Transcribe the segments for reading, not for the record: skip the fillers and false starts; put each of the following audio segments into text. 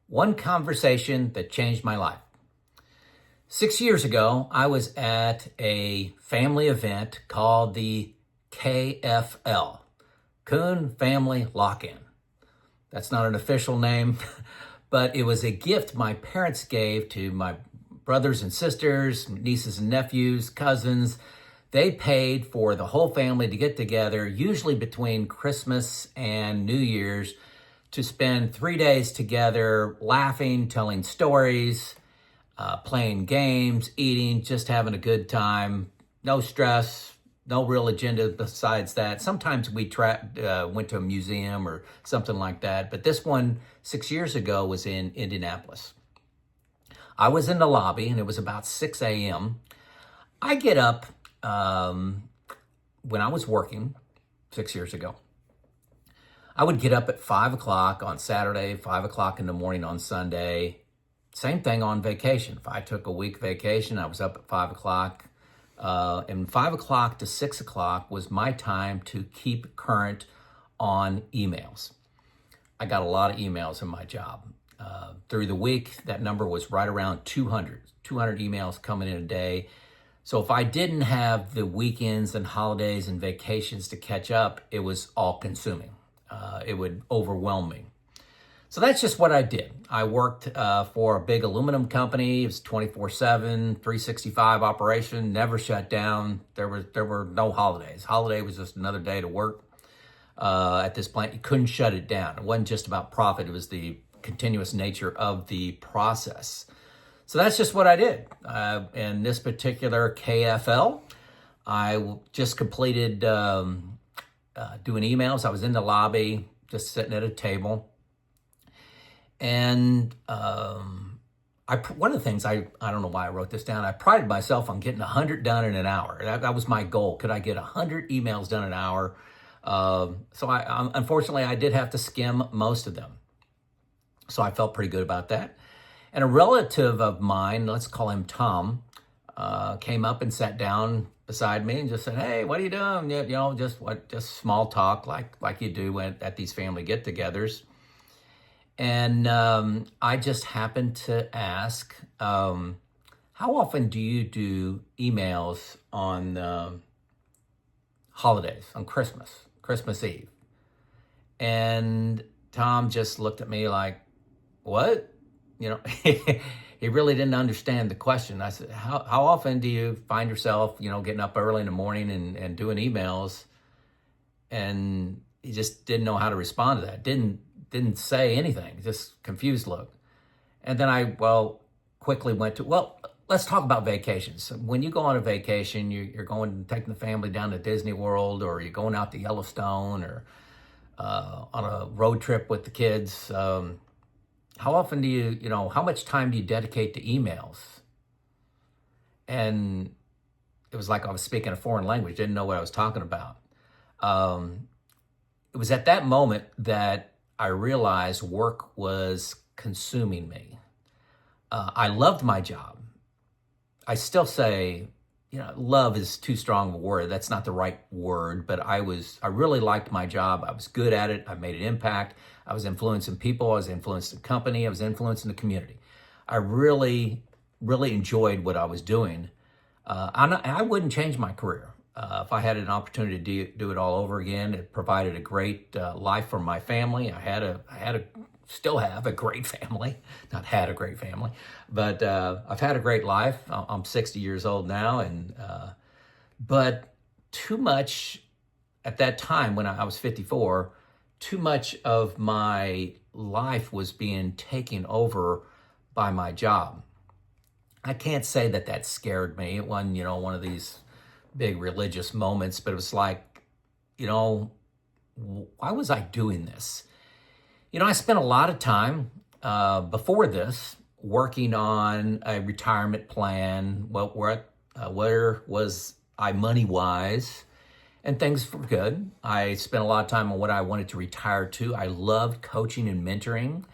One conversation that changed my life. 6 years ago, I was at a family event called the KFL, Coon Family Lock-In. That's not an official name, but it was a gift my parents gave to my brothers and sisters, nieces and nephews, cousins. They paid for the whole family to get together, usually between Christmas and New Year's, to spend 3 days together, laughing, telling stories, playing games, eating, just having a good time. No stress, no real agenda besides that. Sometimes we went to a museum or something like that, but this one 6 years ago was in Indianapolis. I was in the lobby and it was about 6 a.m. I get up when I was working 6 years ago. I would get up at 5 o'clock on Saturday, 5 o'clock in the morning on Sunday. Same thing on vacation. If I took a week vacation, I was up at 5 o'clock. And 5 o'clock to 6 o'clock was my time to keep current on emails. I got a lot of emails in my job. Through the week, that number was right around 200 emails coming in a day. So if I didn't have the weekends and holidays and vacations to catch up, it was all consuming. It would overwhelm me. So that's just what I did. I worked for a big aluminum company. It was 24/7, 365 operation, never shut down. There were no holidays. Holiday was just another day to work. At this plant, you couldn't shut it down. It wasn't just about profit. It was the continuous nature of the process. So that's just what I did. In this particular KFL, I just completed doing emails. I was in the lobby, just sitting at a table. And one of the things, I don't know why I wrote this down, I prided myself on getting 100 done in an hour. That was my goal. Could I get 100 emails done in an hour? So unfortunately, I did have to skim most of them. So I felt pretty good about that. And a relative of mine, let's call him Tom, came up and sat down beside me and just said, "Hey, what are you doing?" Just small talk like you do at these family get-togethers. And I just happened to ask, how often do you do emails on holidays, on Christmas Eve? And Tom just looked at me like, "What?" He really didn't understand the question. I said, how often do you find yourself, getting up early in the morning and doing emails? And he just didn't know how to respond to that. Didn't say anything, just confused look. And then I quickly went to, let's talk about vacations. When you go on a vacation, you're taking the family down to Disney World, or you're going out to Yellowstone, or on a road trip with the kids. How often do how much time do you dedicate to emails? And it was like I was speaking a foreign language, didn't know what I was talking about. It was at that moment that I realized work was consuming me. I loved my job. I still say, love is too strong of a word. That's not the right word, but I really liked my job. I was good at it. I made an impact. I was influencing people. I was influencing the company. I was influencing the community. I really, really enjoyed what I was doing. I wouldn't change my career. If I had an opportunity to do it all over again, it provided a great life for my family. Still have a great family. Not had a great family, but I've had a great life. I'm 60 years old now, but too much at that time when I was 54, too much of my life was being taken over by my job. I can't say that scared me. It wasn't, one of these big religious moments, but it was like, why was I doing this? I spent a lot of time before this working on a retirement plan. Where was I money-wise? And things were good. I spent a lot of time on what I wanted to retire to. I loved coaching and mentoring,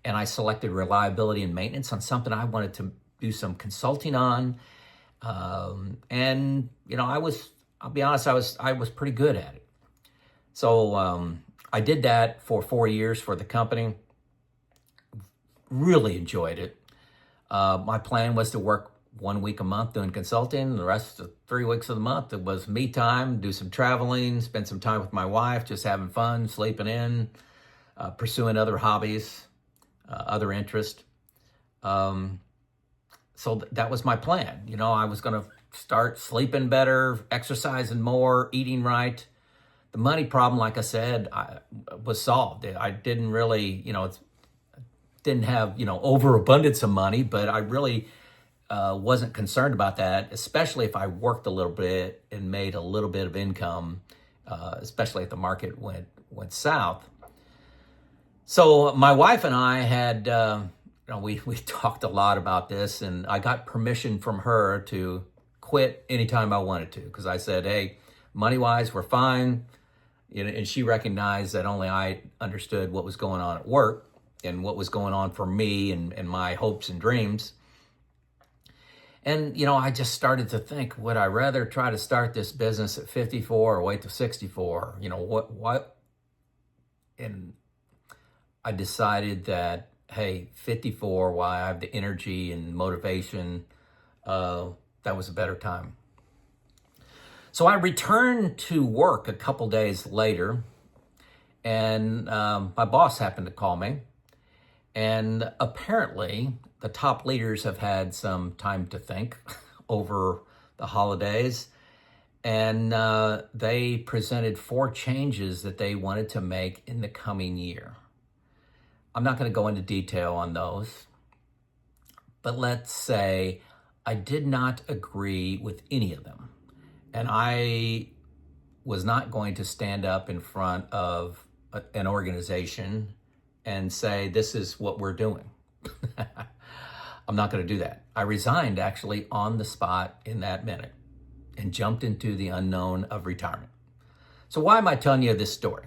and I selected reliability and maintenance on something I wanted to do some consulting on. I'll be honest, I was pretty good at it. So I did that for 4 years for the company. really enjoyed it. My plan was to work 1 week a month doing consulting. The rest of 3 weeks of the month, it was me time, do some traveling, spend some time with my wife, just having fun, sleeping in, pursuing other hobbies, other interests. So that was my plan. You know, I was going to start sleeping better, exercising more, eating right. The money problem, like I said, was solved. I didn't really, didn't have, overabundance of money, but I really wasn't concerned about that, especially if I worked a little bit and made a little bit of income, especially if the market went south. So my wife and I had, we talked a lot about this, and I got permission from her to quit anytime I wanted to, because I said, hey, money-wise, we're fine. And she recognized that only I understood what was going on at work and what was going on for me and my hopes and dreams. And, I just started to think, would I rather try to start this business at 54 or wait till 64? What? And I decided that, hey, 54, while I have the energy and motivation, that was a better time. So I returned to work a couple days later, and my boss happened to call me. And apparently, the top leaders have had some time to think over the holidays, and they presented 4 changes that they wanted to make in the coming year. I'm not going to go into detail on those, but let's say I did not agree with any of them. And I was not going to stand up in front of an organization and say, this is what we're doing. I'm not going to do that. I resigned actually on the spot in that minute and jumped into the unknown of retirement. So why am I telling you this story?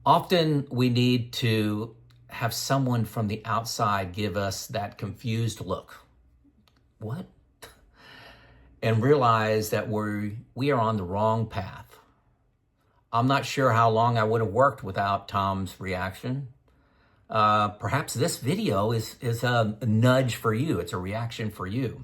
Often we need to have someone from the outside give us that confused look. What? And realize that we are on the wrong path. I'm not sure how long I would have worked without Tom's reaction. Perhaps this video is a nudge for you. It's a reaction for you.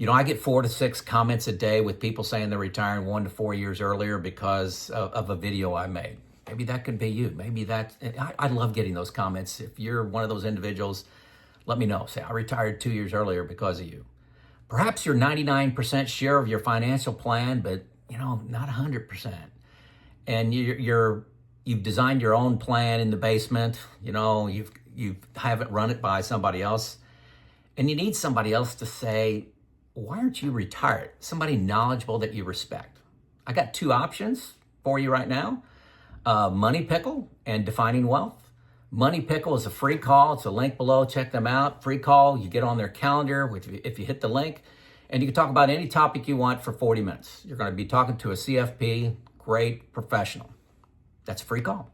I get 4 to 6 comments a day with people saying they're retiring 1 to 4 years earlier because of a video I made. Maybe that could be you. I love getting those comments. If you're one of those individuals, let me know. Say, I retired 2 years earlier because of you. Perhaps you're 99% sure of your financial plan, but not 100%. And you've designed your own plan in the basement. You haven't run it by somebody else, and you need somebody else to say, why aren't you retired? Somebody knowledgeable that you respect. I got 2 options for you right now. Money Pickle and Defining Wealth. Money Pickle is a free call. It's a link below. Check them out. Free call. You get on their calendar if you hit the link, and you can talk about any topic you want for 40 minutes. You're going to be talking to a CFP, great professional. That's a free call.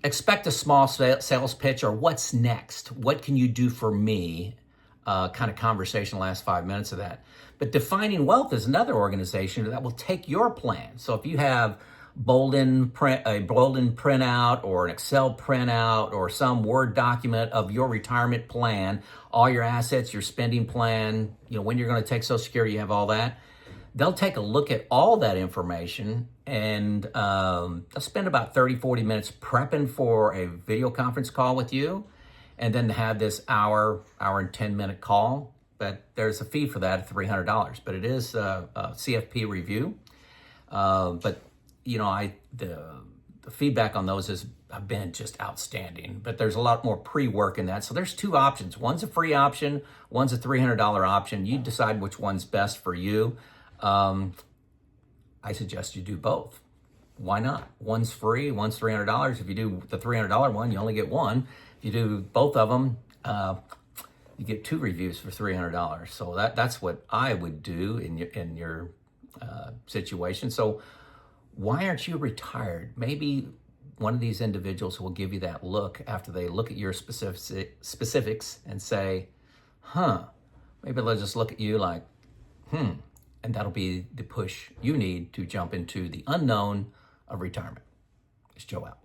Expect a small sales pitch or what's next? What can you do for me? Kind of conversation, last 5 minutes of that. But Defining Wealth is another organization that will take your plan. So if you have a Boldin printout or an Excel printout or some Word document of your retirement plan, all your assets, your spending plan, when you're going to take Social Security, you have all that. They'll take a look at all that information, and they'll spend about 30, 40 minutes prepping for a video conference call with you, and then have this hour and 10-minute call. But there's a fee for that at $300. But it is a CFP review. But the feedback on those has been just outstanding. But there's a lot more pre-work in that. So there's 2 options. One's a free option. One's a $300 option. You decide which one's best for you. I suggest you do both. Why not? One's free, one's $300. If you do the $300 one, you only get one. If you do both of them, you get 2 reviews for $300. So that's what I would do in your situation. So why aren't you retired? Maybe one of these individuals will give you that look after they look at your specifics and say, maybe they'll just look at you like, and that'll be the push you need to jump into the unknown of retirement. It's Joe out.